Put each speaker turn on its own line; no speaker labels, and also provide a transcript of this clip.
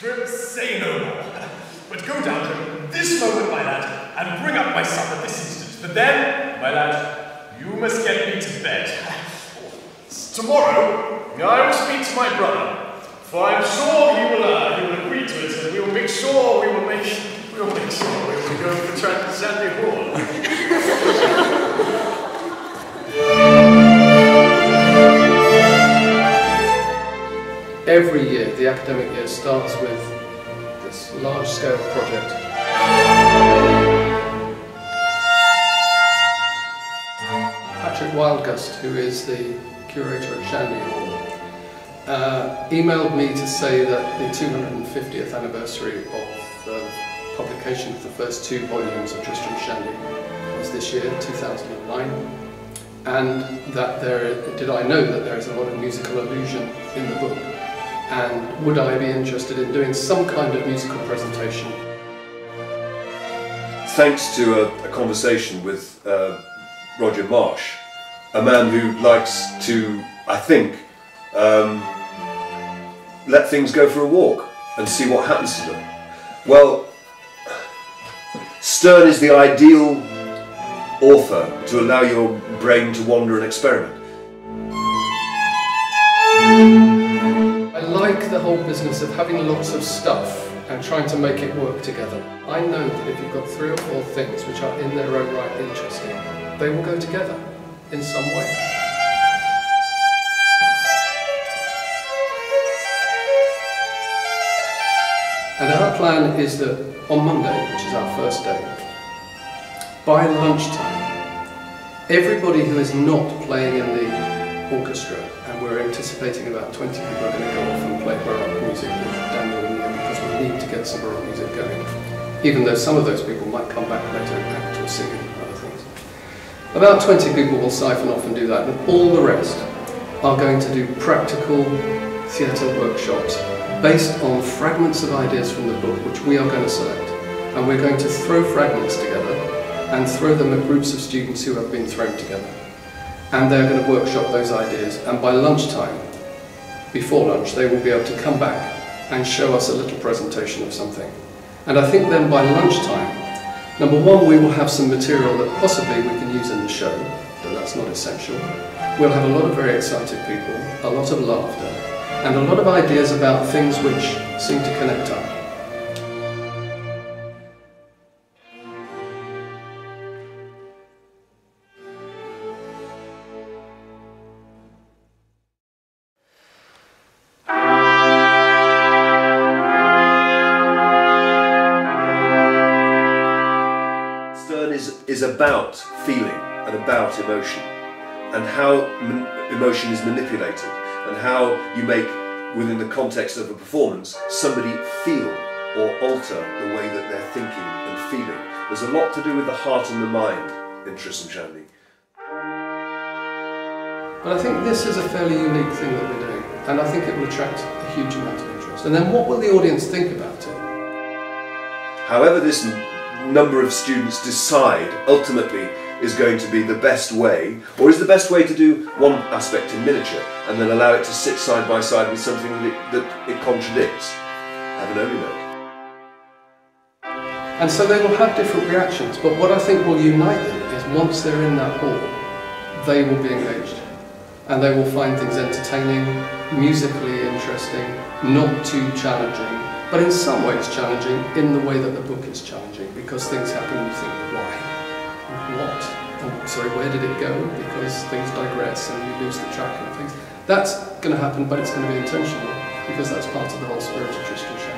Tristram, say no more. But go down to this moment, my lad, and bring up my supper this instant. But then, my lad, you must get me to bed. Tomorrow, I will speak to my brother, for I am sure he will agree to it, and we will make sure we will go for Tristram Shandy Hall.
Every year, the academic year starts with this large-scale project. Patrick Wildgust, who is the curator at Shandy Hall, emailed me to say that the 250th anniversary of the publication of the first 2 volumes of Tristram Shandy was this year, 2009. And that did I know that there is a lot of musical allusion in the book, and would I be interested in doing some kind of musical presentation?
Thanks to a conversation with Roger Marsh, a man who likes to, I think, let things go for a walk and see what happens to them. Well, Sterne is the ideal author to allow your brain to wander and experiment.
I like the whole business of having lots of stuff and trying to make it work together. I know that if you've got 3 or 4 things which are in their own right interesting, they will go together in some way. And our plan is that on Monday, which is our first day, by lunchtime, everybody who is not playing in the orchestra, and we're anticipating about 20 people are going to go off and play Baroque music with Daniel and me, because we need to get some Baroque music going, even though some of those people might come back later and act or sing and other things. About 20 people will siphon off and do that, and all the rest are going to do practical theatre workshops based on fragments of ideas from the book, which we are going to select. And we're going to throw fragments together and throw them at groups of students who have been thrown together. And they're going to workshop those ideas, and by lunchtime, before lunch, they will be able to come back and show us a little presentation of something. And I think then by lunchtime, number 1, we will have some material that possibly we can use in the show, but that's not essential. We'll have a lot of very excited people, a lot of laughter, and a lot of ideas about things which seem to connect up.
Sterne is about feeling and about emotion, and how emotion is manipulated, and how you make, within the context of a performance, somebody feel or alter the way that they're thinking and feeling. There's a lot to do with the heart and the mind in Tristram Shandy.
But I think this is a fairly unique thing that we're doing, and I think it will attract a huge amount of interest. And then what will the audience think about it?
However this number of students decide ultimately is going to be the best way, or is the best way to do one aspect in miniature and then allow it to sit side by side with something that it contradicts. Heaven only knows.
And so they will have different reactions, but what I think will unite them is once they're in that hall, they will be engaged. And they will find things entertaining, musically interesting, not too challenging, but in some ways challenging in the way that the book is challenging, because things happen and you think, why? What? Oh, sorry, where did it go? Because things digress and you lose the track of things. That's going to happen, but it's going to be intentional, because that's part of the whole spirit of Tristram Shandy.